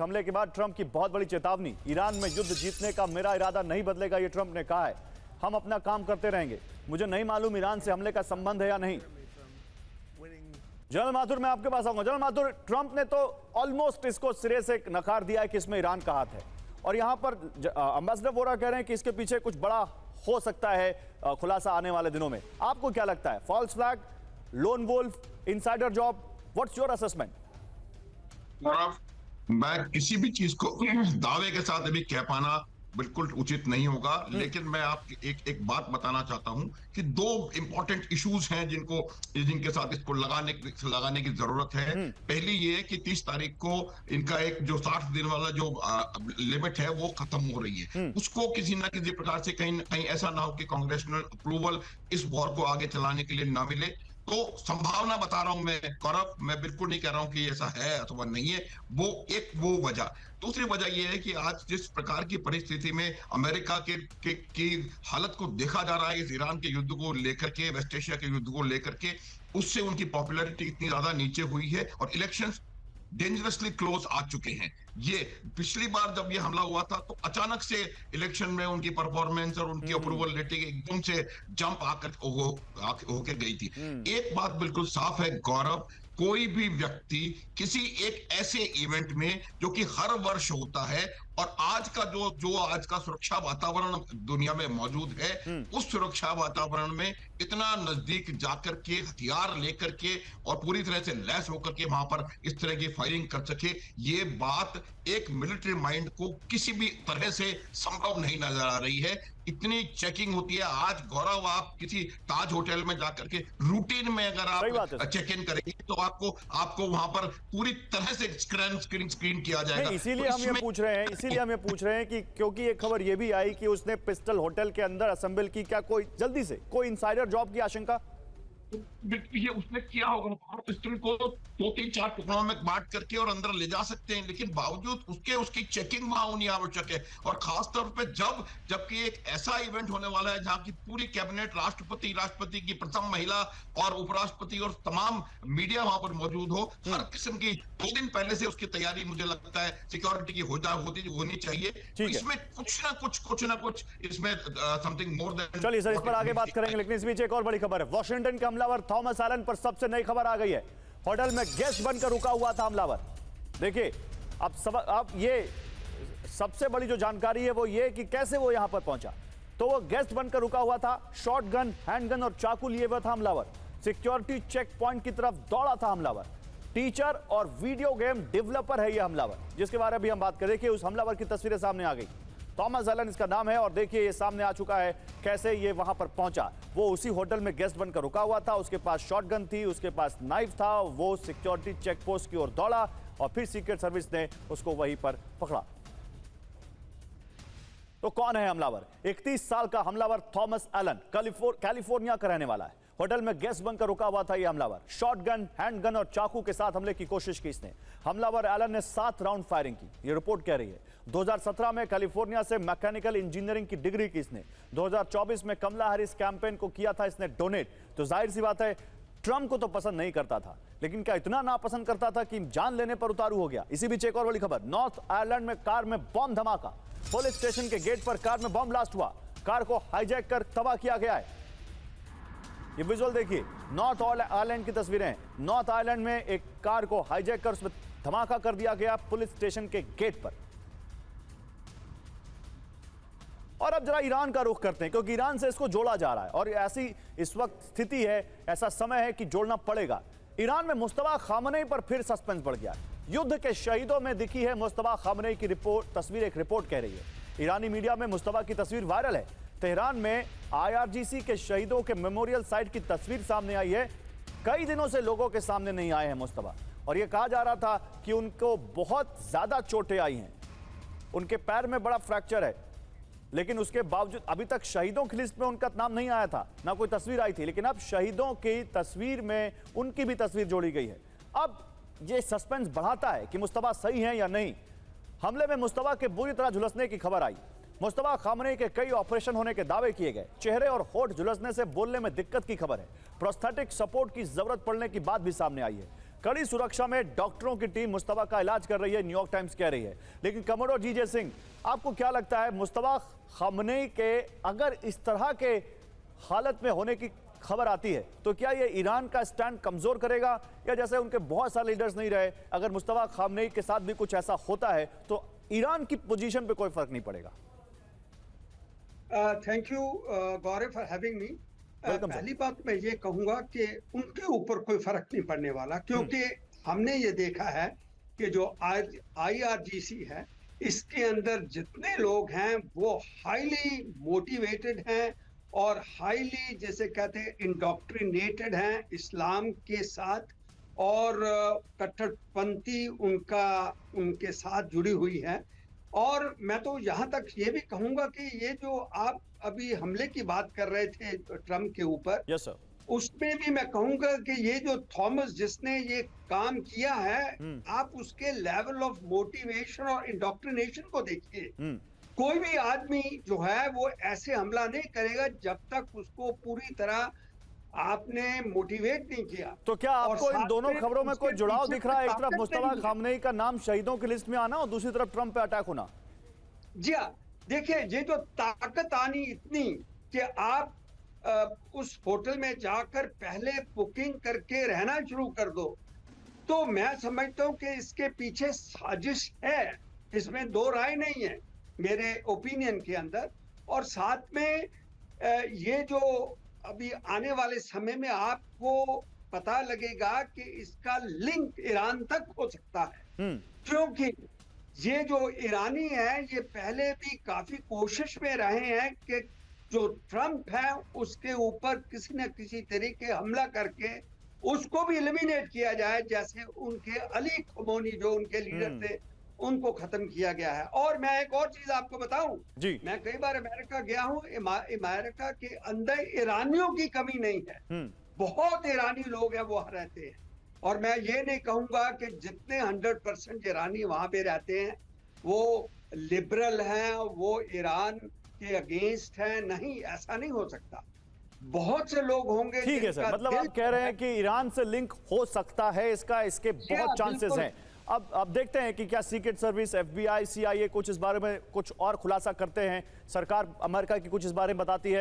हमले के बाद ट्रंप की बहुत बड़ी चेतावनी, ईरान में युद्ध जीतने का मेरा इरादा नहीं बदलेगा, ये ट्रंप ने कहा है। हम अपना काम करते रहेंगे। मुझे नहीं मालूम ईरान से हमले का संबंध है या नहीं। जनरल माथुर, मैं आपके पास आऊंगा। जनरल माथुर, ट्रंप ने तो ऑलमोस्ट इसको सिरे से नकार दिया है कि इसमें ईरान का हाथ है, और यहां पर एम्बेसडर वोरा कह रहे हैं कि इसके पीछे कुछ बड़ा हो सकता है खुलासा आने वाले दिनों में। आपको क्या लगता है? False flag, lone wolf, insider job, what's your assessment? मैं किसी भी चीज को दावे के साथ अभी कह पाना बिल्कुल उचित नहीं होगा, लेकिन मैं आपको एक बात बताना चाहता हूं कि दो इंपॉर्टेंट इश्यूज हैं जिनके साथ इसको लगाने की जरूरत है। पहली ये कि 30 तारीख को इनका एक जो 60 दिन वाला जो लिमिट है वो खत्म हो रही है। उसको किसी ना किसी प्रकार से कहीं ऐसा ना हो कि कांग्रेसनल अप्रूवल इस वॉर को आगे चलाने के लिए ना मिले। तो संभावना बता रहा हूं मैं गौरव, मैं बिल्कुल नहीं कह रहा हूं कि ऐसा है अथवा नहीं है। वो वजह। दूसरी वजह यह है कि आज जिस प्रकार की परिस्थिति में अमेरिका की हालत को देखा जा रहा है इस ईरान के युद्ध को लेकर के, वेस्ट एशिया के युद्ध को लेकर के, उससे उनकी पॉपुलैरिटी इतनी ज्यादा नीचे हुई है और इलेक्शंस डेंजरसली क्लोज आ चुके हैं। ये पिछली बार जब ये हमला हुआ था तो अचानक से इलेक्शन में उनकी परफॉर्मेंस और उनकी अप्रूवल रेटिंग एकदम से जंप आकर होकर गई थी। एक बात बिल्कुल साफ है गौरव, कोई भी व्यक्ति किसी एक ऐसे इवेंट में जो कि हर वर्ष होता है और आज का जो आज का सुरक्षा वातावरण दुनिया में मौजूद है, उस सुरक्षा वातावरण में इतना नजदीक जाकर के हथियार लेकर के और पूरी तरह से लैस होकर के वहां पर इस तरह की फायरिंग कर सके, ये बात एक मिलिट्री माइंड को किसी भी तरह से संभव नहीं नजर आ रही है। इतनी चेकिंग होती है। आज गौरव, आप किसी ताज होटल में जाकर के रूटीन में अगर आप चेक इन करेंगे तो आपको वहां पर पूरी तरह से स्क्रीन किया जाएगा। इसीलिए हम ये पूछ रहे हैं कि क्योंकि एक खबर ये भी आई कि उसने पिस्टल होटल के अंदर असेंबल की, क्या कोई जल्दी से कोई इनसाइडर जॉब की आशंका? ये उसने किया होगा, पिस्टल को 2-3-4 टुकड़ों में बांट करके और अंदर ले जा सकते हैं, लेकिन बावजूद उसकी चेकिंग वहां होनी आवश्यक है। और खासतौर पे जबकि एक ऐसा इवेंट होने वाला है जहां की पूरी कैबिनेट, राष्ट्रपति की प्रथम महिला और उपराष्ट्रपति और तमाम मीडिया वहां पर मौजूद हो, हर किस्म की 2 दिन पहले से उसकी तैयारी मुझे लगता है सिक्योरिटी की होनी चाहिए। तो इसमें कुछ ना कुछ इसमें समथिंग मोर देन। चलिए सर, इस पर आगे बात करेंगे, लेकिन इस बीच एक और बड़ी खबर है। वॉशिंगटन के हमलावर थॉमस एलन पर सबसे नई खबर आ गई है। होटल में गेस्ट बनकर रुका हुआ था हमलावर। देखिए, अब ये सबसे बड़ी जो जानकारी है वो ये कि कैसे वो यहां पर पहुंचा। तो वो गेस्ट बनकर रुका हुआ था, शॉटगन, हैंडगन और चाकू लिए हुआ था हमलावर। सिक्योरिटी चेक पॉइंट की तरफ दौड़ा था हमलावर। टीचर और वीडियो गेम डेवलपर है ये हमलावर, जिसके बारे में भी हम बात करें कि उस हमलावर की तस्वीरें सामने आ गई। थॉमस एलन इसका नाम है, और देखिए ये सामने आ चुका है कैसे ये वहां पर पहुंचा। वो उसी होटल में गेस्ट बनकर रुका हुआ था, उसके पास शॉटगन थी, उसके पास नाइफ था। वो सिक्योरिटी चेक पोस्ट की ओर दौड़ा और फिर सीक्रेट सर्विस ने उसको वहीं पर पकड़ा। तो कौन है हमलावर? 31 साल का हमलावर थॉमस एलन कैलिफोर्निया का रहने वाला है। होटल में गेस्ट बनकर रुका हुआ था यह हमलावर। शॉटगन, हैंडगन और चाकू के साथ हमले की कोशिश की इसने। हमलावर एलन ने 7 राउंड फायरिंग की, यह रिपोर्ट कह रही है। 2017 में कैलिफोर्निया से मैकेनिकल इंजीनियरिंग की डिग्री की इसने। 2024 में कमला हैरिस कैंपेन को किया था इसने डोनेट। तो जाहिर सी बात है, ट्रंप को तो पसंद नहीं करता था, लेकिन क्या इतना नापसंद करता था कि जान लेने पर उतारू हो गया। इसी बीच एक और बड़ी खबर, नॉर्थ आयरलैंड में कार में बॉम्ब धमाका। पुलिस स्टेशन के गेट पर कार में बॉम्ब ब्लास्ट हुआ। कार को हाईजैक कर तबाह किया गया है। ये विजुअल देखिए, नॉर्थ आयरलैंड की तस्वीरें हैं। नॉर्थ आयरलैंड में एक कार को हाईजैक कर उसमें धमाका कर दिया गया पुलिस स्टेशन के गेट पर। और अब जरा ईरान का रुख करते हैं, क्योंकि ईरान से इसको जोड़ा जा रहा है और ऐसी इस वक्त स्थिति है, ऐसा समय है कि जोड़ना पड़ेगा। ईरान में मुस्तफा खामनेई पर फिर सस्पेंस बढ़ गया। युद्ध के शहीदों में दिखी है मुस्तफा खामनेई की तस्वीर, एक रिपोर्ट कह रही है। ईरानी मीडिया में मुस्तफा की तस्वीर वायरल है। तेहरान में IRGC के शहीदों के मेमोरियल साइट की तस्वीर सामने आई है। कई दिनों से लोगों के सामने नहीं आए हैं मुस्तफा, और यह कहा जा रहा था कि उनको बहुत ज्यादा चोटें आई हैं, उनके पैर में बड़ा फ्रैक्चर है, लेकिन उसके बावजूद अभी तक शहीदों की लिस्ट में उनका नाम नहीं आया था, ना कोई तस्वीर आई थी। लेकिन अब शहीदों की तस्वीर में उनकी भी तस्वीर जोड़ी गई है। अब यह सस्पेंस बढ़ाता है कि मुस्तफा सही है या नहीं। हमले में मुस्तफा के बुरी तरह झुलसने की खबर आई। मुस्तफा खामनेई के कई ऑपरेशन होने के दावे किए गए। चेहरे और होठ झुलसने से बोलने में दिक्कत की खबर है। प्रोस्थेटिक सपोर्ट की जरूरत पड़ने की बात भी सामने आई है। कड़ी सुरक्षा में डॉक्टरों की टीम मुस्तफा का इलाज कर रही है, न्यूयॉर्क टाइम्स कह रही है। लेकिन कमोडोर जीजे सिंह, आपको क्या लगता है, मुस्तफा खामनेई के अगर इस तरह के हालत में होने की खबर आती है तो क्या ये ईरान का स्टैंड कमजोर करेगा, या जैसे उनके बहुत सारे लीडर्स नहीं रहे, अगर मुस्तफा खामनेई के साथ भी कुछ ऐसा होता है तो ईरान की पोजीशन पे कोई फर्क नहीं पड़ेगा? Thank you Gaurav for having me. Welcome, पहली बात मैं ये कहूंगा कि उनके ऊपर कोई फर्क नहीं पड़ने वाला, क्योंकि हमने ये देखा है कि जो IRGC है, इसके अंदर जितने लोग हैं वो हाईली मोटिवेटेड हैं और हाईली, जैसे कहते हैं, इंडोक्ट्रिनेटेड हैं इस्लाम के साथ, और कट्टरपंथी उनके साथ जुड़ी हुई है। और मैं तो यहाँ तक ये भी कहूंगा कि ये जो आप अभी हमले की बात कर रहे थे ट्रम्प के ऊपर, यस सर, उसमें भी मैं कहूंगा कि ये जो थॉमस जिसने ये काम किया है, आप उसके लेवल ऑफ मोटिवेशन और इंडोक्ट्रिनेशन को देखिए। कोई भी आदमी जो है वो ऐसे हमला नहीं करेगा जब तक उसको पूरी तरह आपने मोटिवेट नहीं किया। तो क्या आपको इन दोनों खबरों में कोई जुड़ाव दिख रहा है? एक तरफ मुस्तफा खामनेई का नाम शहीदों की लिस्ट में आना और दूसरी तरफ ट्रम्प पे अटैक होना। जी हाँ, देखिए, ये जो ताकत आनी इतनी कि आप उस होटल में जाकर पहले बुकिंग करके रहना शुरू कर दो, तो मैं समझता हूं कि इसके पीछे साजिश है, इसमें दो राय नहीं है मेरे ओपिनियन के अंदर। और साथ में ये जो अभी आने वाले समय में आपको पता लगेगा कि इसका लिंक ईरान तक हो सकता है, क्योंकि ये जो ईरानी है ये पहले भी काफी कोशिश में रहे हैं कि जो ट्रम्प है उसके ऊपर किसी न किसी तरीके हमला करके उसको भी एलिमिनेट किया जाए, जैसे उनके अली खमोनी जो उनके लीडर थे उनको खत्म किया गया है। और मैं एक और चीज आपको बताऊं, मैं कई बार अमेरिका गया हूं, अमेरिका के अंदर ईरानियों की कमी नहीं है, बहुत ईरानी लोग हैं वहां रहते हैं। और मैं ये नहीं कहूंगा कि जितने 100% ईरानी वहां पे रहते हैं वो लिबरल हैं, वो ईरान के अगेंस्ट हैं, नहीं, ऐसा नहीं हो सकता। बहुत से लोग होंगे। ठीक है सर, मतलब आप कह रहे हैं कि ईरान से लिंक हो सकता है, इसके बहुत चांसेस हैं। अब देखते हैं कि क्या सीक्रेट सर्विस, FBI, CIA कुछ इस बारे में कुछ और खुलासा करते हैं, सरकार अमेरिका की कुछ इस बारे में बताती है।